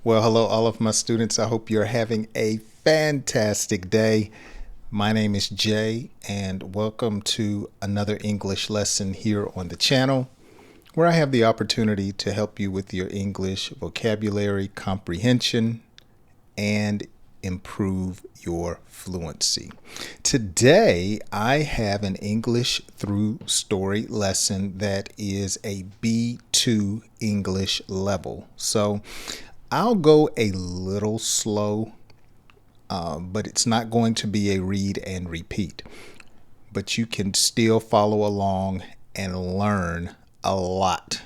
Well, hello, all of my students. I hope you're having a fantastic day. My name is Jay, and welcome to another English lesson here on the channel, where I have the opportunity to help you with your English vocabulary comprehension and improve your fluency. Today, I have an English through story lesson that is a B-2 English level. So I'll go a little slow, but it's not going to be a read and repeat. But you can still follow along and learn a lot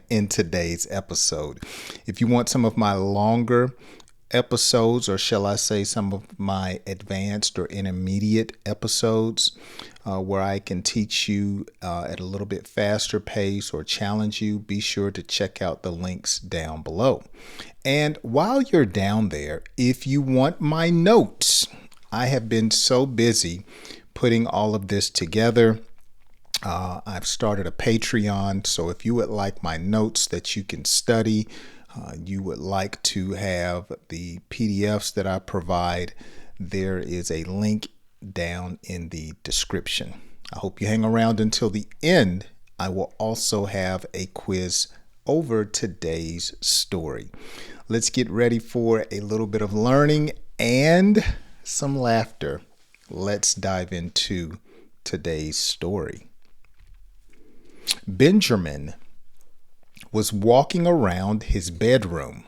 in today's episode. If you want some of my longer episodes, or shall I say some of my advanced or intermediate episodes, where I can teach you at a little bit faster pace or challenge you, be sure to check out the links down below. And while you're down there, if you want my notes, I have been so busy putting all of this together. I've started a Patreon, so if you would like my notes that you can study, you would like to have the PDFs that I provide, there is a link down in the description. I hope you hang around until the end. I will also have a quiz over today's story. Let's get ready for a little bit of learning and some laughter. Let's dive into today's story. Benjamin was walking around his bedroom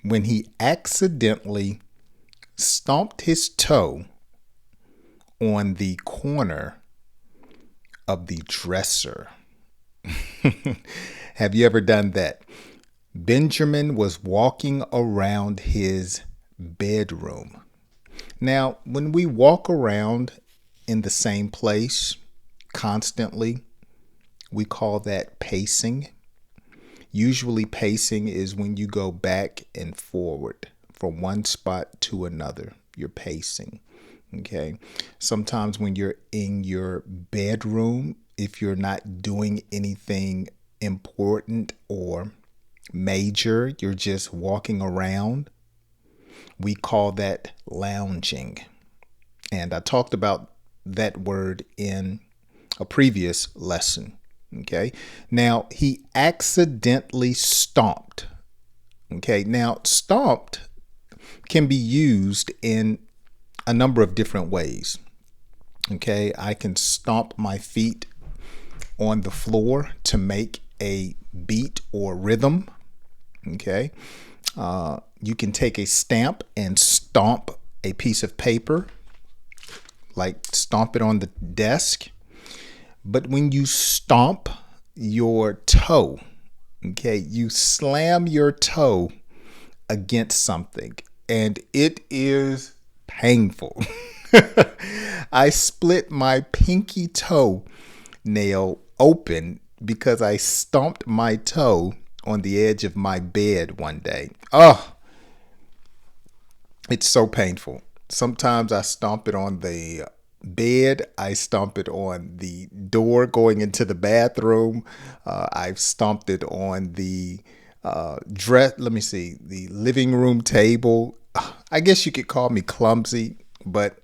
when he accidentally stomped his toe on the corner of the dresser. Have you ever done that? Benjamin was walking around his bedroom. Now, when we walk around in the same place constantly, we call that pacing. Usually pacing is when you go back and forward from one spot to another. You're pacing. Okay. Sometimes when you're in your bedroom, if you're not doing anything important or major, you're just walking around, we call that lounging. And I talked about that word in a previous lesson. Okay. Now he accidentally stomped. Okay. Now stomped can be used in a number of different ways. Okay. I can stomp my feet on the floor to make a beat or rhythm. Okay. You can take a stamp and stomp a piece of paper, like stomp it on the desk. But when you stomp your toe, okay, you slam your toe against something, and it is painful. I split my pinky toe nail open because I stomped my toe on the edge of my bed one day. Oh, it's so painful. Sometimes I stomp it on the bed. I stomp it on the door going into the bathroom. I've stomped it on the the living room table. I guess you could call me clumsy, but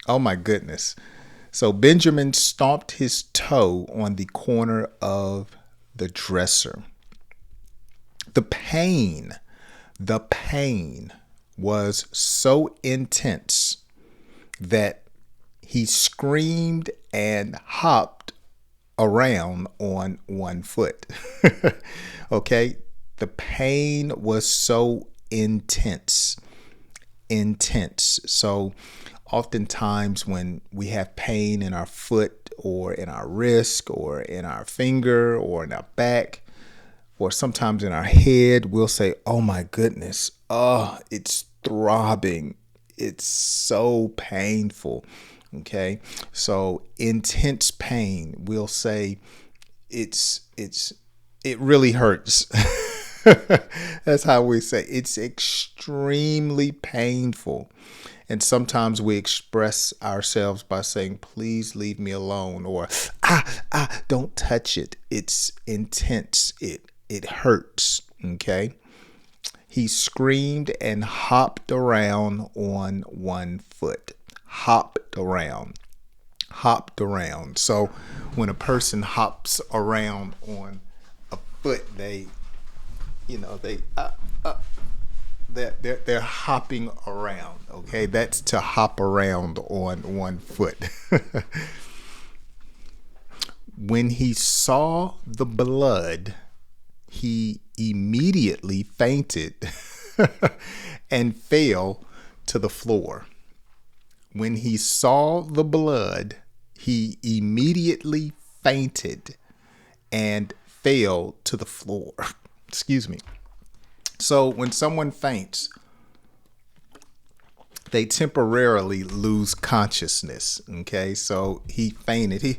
oh my goodness. So Benjamin stomped his toe on the corner of the dresser. The pain was so intense that he screamed and hopped around on one foot. Okay. The pain was so intense. So oftentimes when we have pain in our foot or in our wrist or in our finger or in our back, or sometimes in our head, we'll say, oh my goodness, oh, it's throbbing. It's so painful. Okay. So intense pain, we'll say it really hurts. That's how we say it's extremely painful. And sometimes we express ourselves by saying, please leave me alone, or don't touch it. It's intense. It hurts. Okay. He screamed and hopped around on one foot. Hopped around. Hopped around. So when a person hops around on a foot, they, they're hopping around. Okay, that's to hop around on one foot. When he saw the blood, he immediately fainted and fell to the floor. When he saw the blood, he immediately fainted and fell to the floor. Excuse me. So when someone faints, they temporarily lose consciousness. Okay, so he fainted.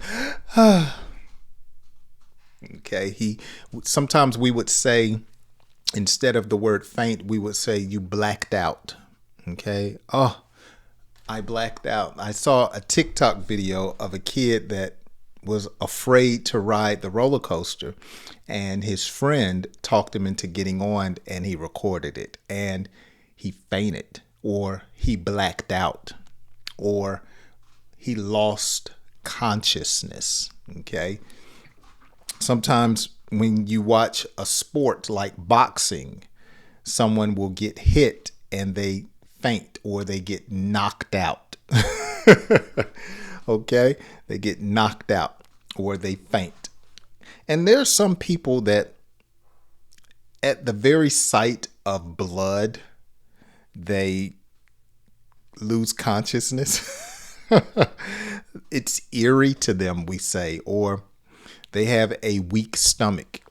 Sometimes we would say, instead of the word faint, we would say you blacked out. Okay. Oh, I blacked out. I saw a TikTok video of a kid that was afraid to ride the roller coaster, and his friend talked him into getting on, and he recorded it, and he fainted, or he blacked out, or he lost consciousness. Okay. Sometimes when you watch a sport like boxing, someone will get hit and they faint, or they get knocked out. Okay? They get knocked out or they faint. And there's some people that at the very sight of blood, they lose consciousness. It's eerie to them, we say, or they have a weak stomach.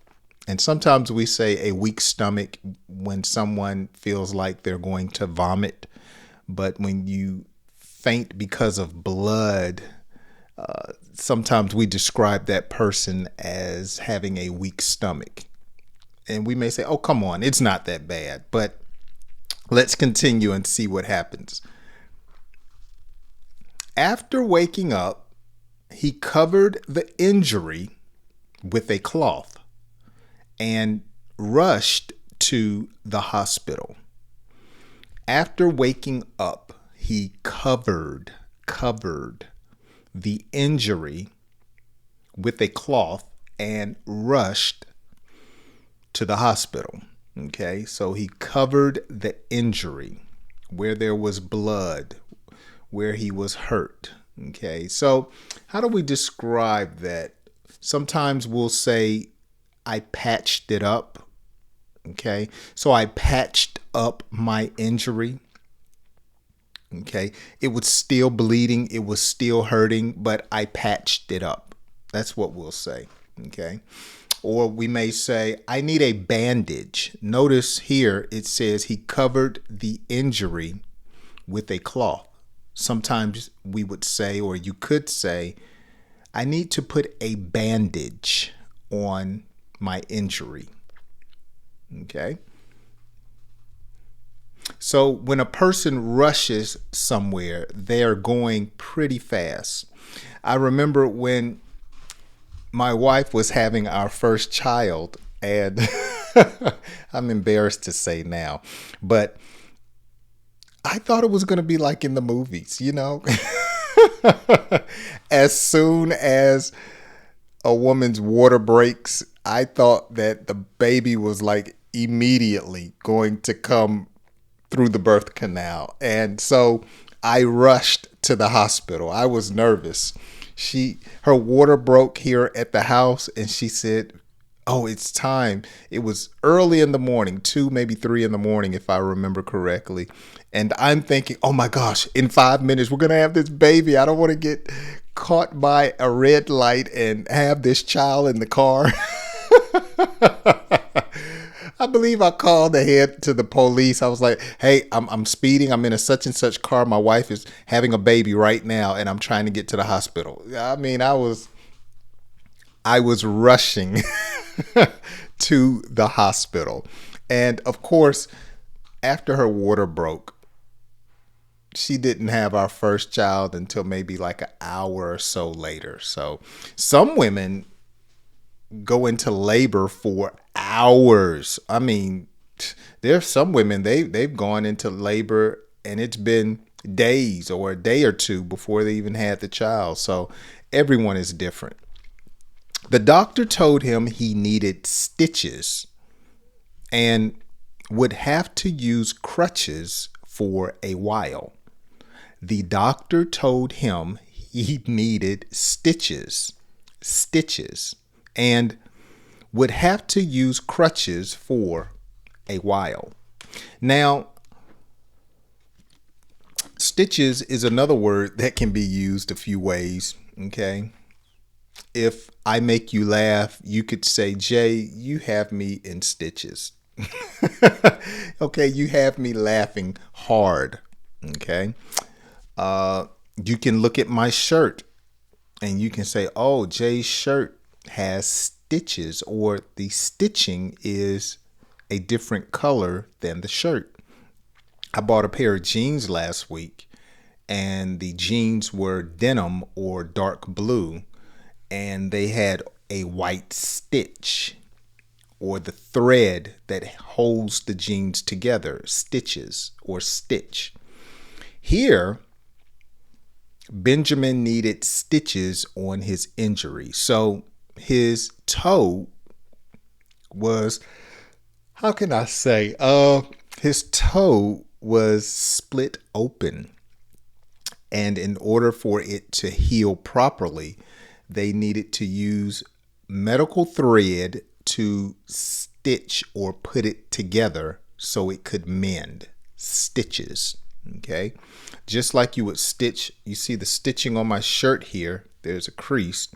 And sometimes we say a weak stomach when someone feels like they're going to vomit. But when you faint because of blood, sometimes we describe that person as having a weak stomach. And we may say, oh, come on, it's not that bad. But let's continue and see what happens. After waking up, he covered the injury with a cloth and rushed to the hospital. After waking up, he covered the injury with a cloth and rushed to the hospital. Okay, so he covered the injury where there was blood, where he was hurt. Okay, so how do we describe that? Sometimes we'll say, I patched it up. Okay, so I patched up my injury. Okay, it was still bleeding, it was still hurting, but I patched it up. That's what we'll say. Okay, or we may say, I need a bandage. Notice here it says he covered the injury with a cloth. Sometimes we would say, or you could say, I need to put a bandage on my injury. Okay. So when a person rushes somewhere, they are going pretty fast. I remember when my wife was having our first child, and I'm embarrassed to say now, but I thought it was going to be like in the movies, you know? As soon as a woman's water breaks, I thought that the baby was like immediately going to come through the birth canal. And so I rushed to the hospital. I was nervous. Her water broke here at the house, and she said, oh, it's time. It was early in the morning, 2, maybe 3 in the morning, if I remember correctly. And I'm thinking, oh my gosh, in 5 minutes, we're going to have this baby. I don't want to get caught by a red light and have this child in the car. I believe I called ahead to the police. I was like, hey, I'm speeding. I'm in a such and such car. My wife is having a baby right now, and I'm trying to get to the hospital. I mean, I was rushing to the hospital. And of course, after her water broke, she didn't have our first child until maybe like an hour or so later. So some women go into labor for hours. I mean, There's some women, they've gone into labor and it's been days or a day or two before they even had the child. So everyone is different. The doctor told him he needed stitches and would have to use crutches for a while. The doctor told him he needed stitches, and would have to use crutches for a while. Now, stitches is another word that can be used a few ways, okay? If I make you laugh, you could say, Jay, you have me in stitches. Okay, you have me laughing hard, okay? You can look at my shirt and you can say, oh, Jay's shirt has stitches, or the stitching is a different color than the shirt. I bought a pair of jeans last week and the jeans were denim or dark blue and they had a white stitch, or the thread that holds the jeans together, stitches or stitch. Here, Benjamin needed stitches on his injury. So his toe was, how can I say, his toe was split open. And in order for it to heal properly, they needed to use medical thread to stitch or put it together so it could mend. Stitches. Okay. Just like you would stitch, you see the stitching on my shirt here, there's a crease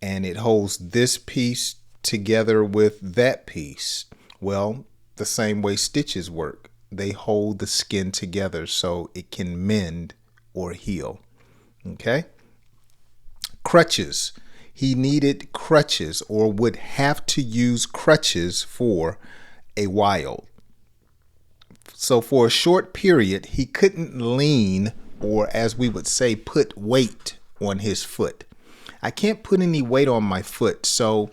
and it holds this piece together with that piece. Well, the same way stitches work. They hold the skin together so it can mend or heal. Okay. Crutches. He needed crutches or would have to use crutches for a while. So for a short period, he couldn't lean, or as we would say, put weight on his foot. I can't put any weight on my foot, so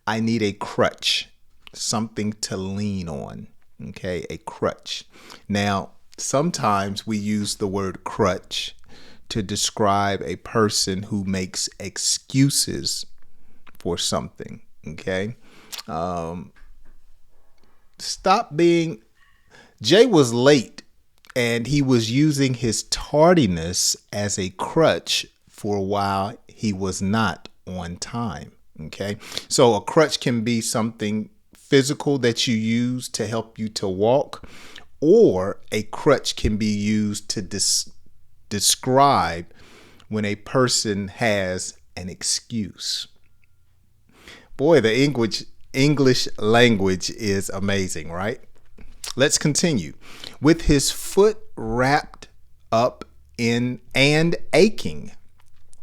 I need a crutch, something to lean on. Okay, a crutch. Now, sometimes we use the word crutch to describe a person who makes excuses for something. Okay, stop being. Jay was late and he was using his tardiness as a crutch for a while he was not on time. Okay, so a crutch can be something physical that you use to help you to walk, or a crutch can be used to describe when a person has an excuse. Boy, the English language is amazing, right? Let's continue. With his foot wrapped up in and aching.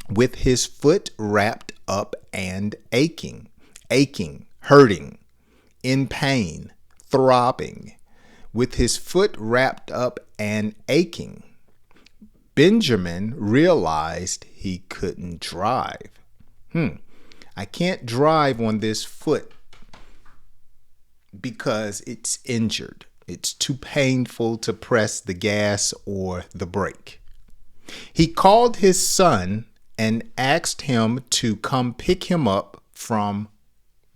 With his foot wrapped up and aching. Aching, hurting, in pain, throbbing. With his foot wrapped up and aching. Benjamin realized he couldn't drive. I can't drive on this foot because it's injured. It's too painful to press the gas or the brake. He called his son and asked him to come pick him up from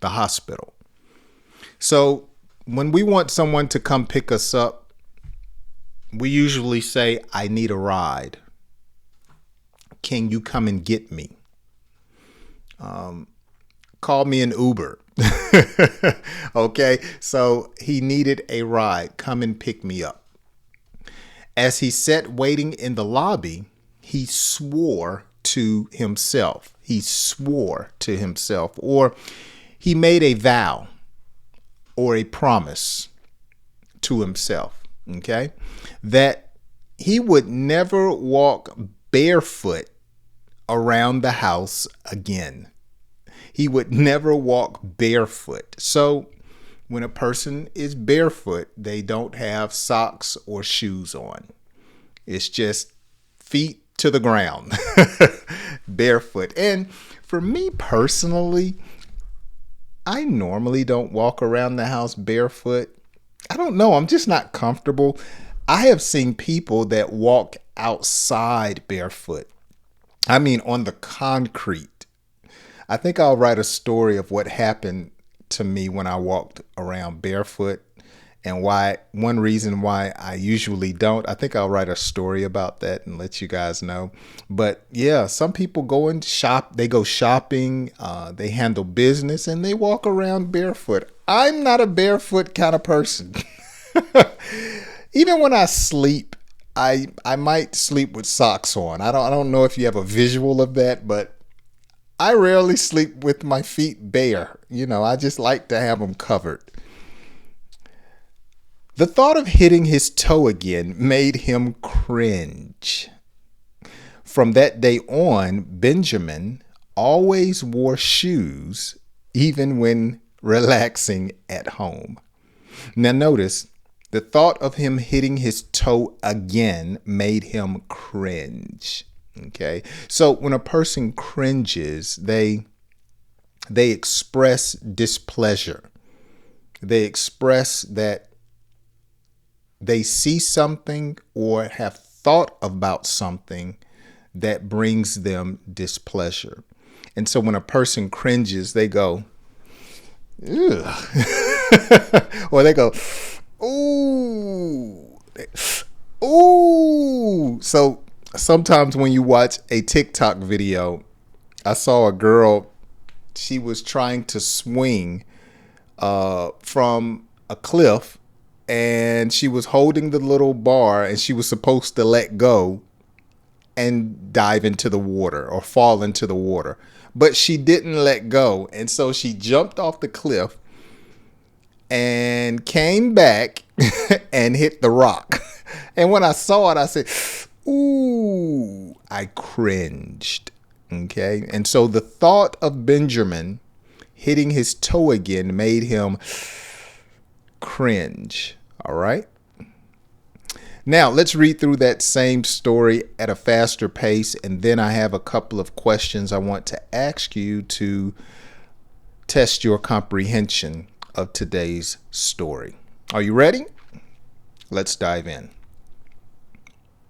the hospital. So when we want someone to come pick us up, we usually say, I need a ride. Can you come and get me? Call me an Uber. Okay, so he needed a ride. Come and pick me up. As he sat waiting in the lobby, he swore to himself. Or he made a vow or a promise to himself, okay, that he would never walk barefoot around the house again. He would never walk barefoot. So when a person is barefoot, they don't have socks or shoes on. It's just feet to the ground, barefoot. And for me personally, I normally don't walk around the house barefoot. I don't know. I'm just not comfortable. I have seen people that walk outside barefoot. I mean, on the concrete. I think I'll write a story of what happened to me when I walked around barefoot and why one reason why I usually don't. I think I'll write a story about that and let you guys know. But yeah, some people go and shop, they go shopping, they handle business and they walk around barefoot. I'm not a barefoot kind of person. Even when I sleep, I might sleep with socks on. I don't know if you have a visual of that, but I rarely sleep with my feet bare. I just like to have them covered. The thought of hitting his toe again made him cringe. From that day on, Benjamin always wore shoes even when relaxing at home. Now notice, the thought of him hitting his toe again made him cringe. Okay. So when a person cringes, they express displeasure. They express that they see something or have thought about something that brings them displeasure. And so when a person cringes, they go, ugh. Or they go, ooh, ooh. So sometimes when you watch a TikTok video, I saw a girl, she was trying to swing from a cliff, and she was holding the little bar and she was supposed to let go and dive into the water or fall into the water. But she didn't let go. And so she jumped off the cliff and came back and hit the rock. And when I saw it, I said, ooh, I cringed. Okay. And so the thought of Benjamin hitting his toe again made him cringe. All right. Now let's read through that same story at a faster pace. And then I have a couple of questions I want to ask you to test your comprehension of today's story. Are you ready? Let's dive in.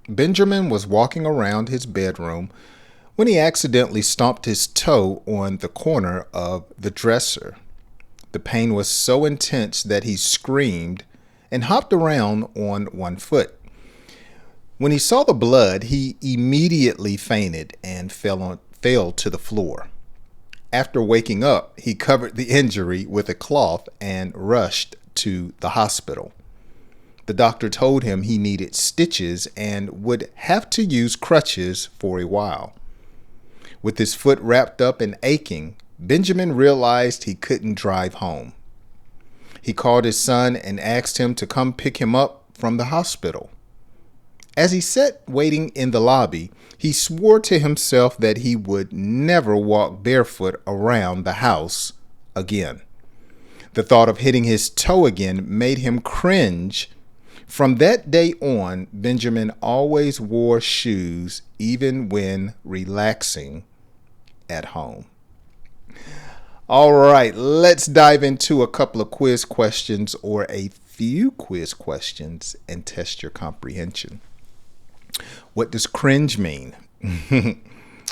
Benjamin was walking around his bedroom when he accidentally stomped his toe on the corner of the dresser. The pain was so intense that he screamed and hopped around on one foot. When he saw the blood, he immediately fainted and fell to the floor. After waking up, he covered the injury with a cloth and rushed to the hospital. The doctor told him he needed stitches and would have to use crutches for a while. With his foot wrapped up and aching, Benjamin realized he couldn't drive home. He called his son and asked him to come pick him up from the hospital. As he sat waiting in the lobby, he swore to himself that he would never walk barefoot around the house again. The thought of hitting his toe again made him cringe. From that day on, Benjamin always wore shoes even when relaxing at home. All right, let's dive into a couple of quiz questions or a few quiz questions and test your comprehension. What does cringe mean?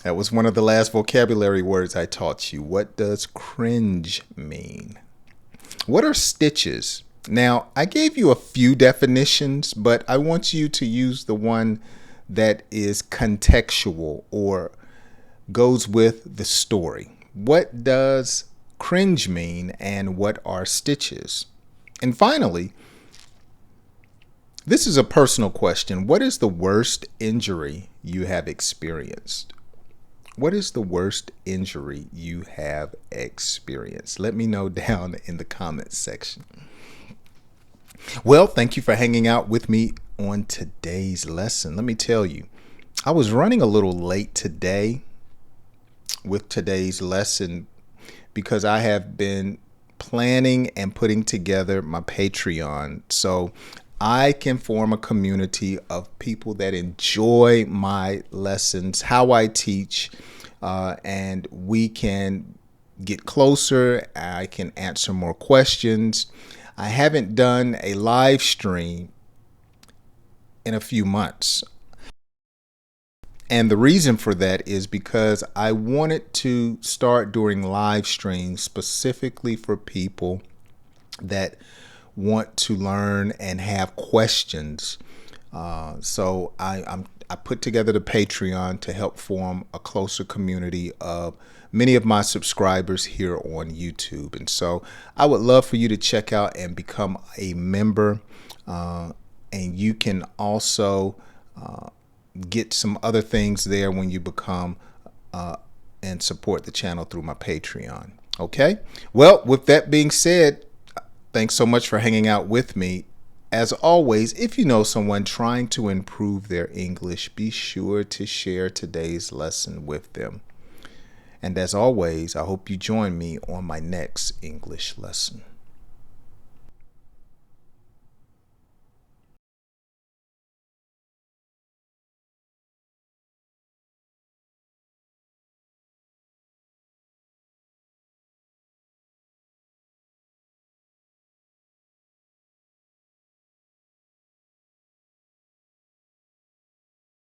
That was one of the last vocabulary words I taught you. What does cringe mean? What are stitches? Now, I gave you a few definitions, but I want you to use the one that is contextual or goes with the story. What does cringe mean and what are stitches? And finally, this is a personal question. What is the worst injury you have experienced? What is the worst injury you have experienced? Let me know down in the comments section. Well, thank you for hanging out with me on today's lesson. Let me tell you, I was running a little late today with today's lesson because I have been planning and putting together my Patreon so I can form a community of people that enjoy my lessons, how I teach, and we can get closer. I can answer more questions. I haven't done a live stream in a few months. And the reason for that is because I wanted to start doing live streams specifically for people that want to learn and have questions. So I put together the Patreon to help form a closer community of many of my subscribers here on YouTube. And so I would love for you to check out and become a member. And you can also get some other things there when you become and support the channel through my Patreon. Okay? Well, with that being said, thanks so much for hanging out with me. As always, if you know someone trying to improve their English, be sure to share today's lesson with them. And as always, I hope you join me on my next English lesson.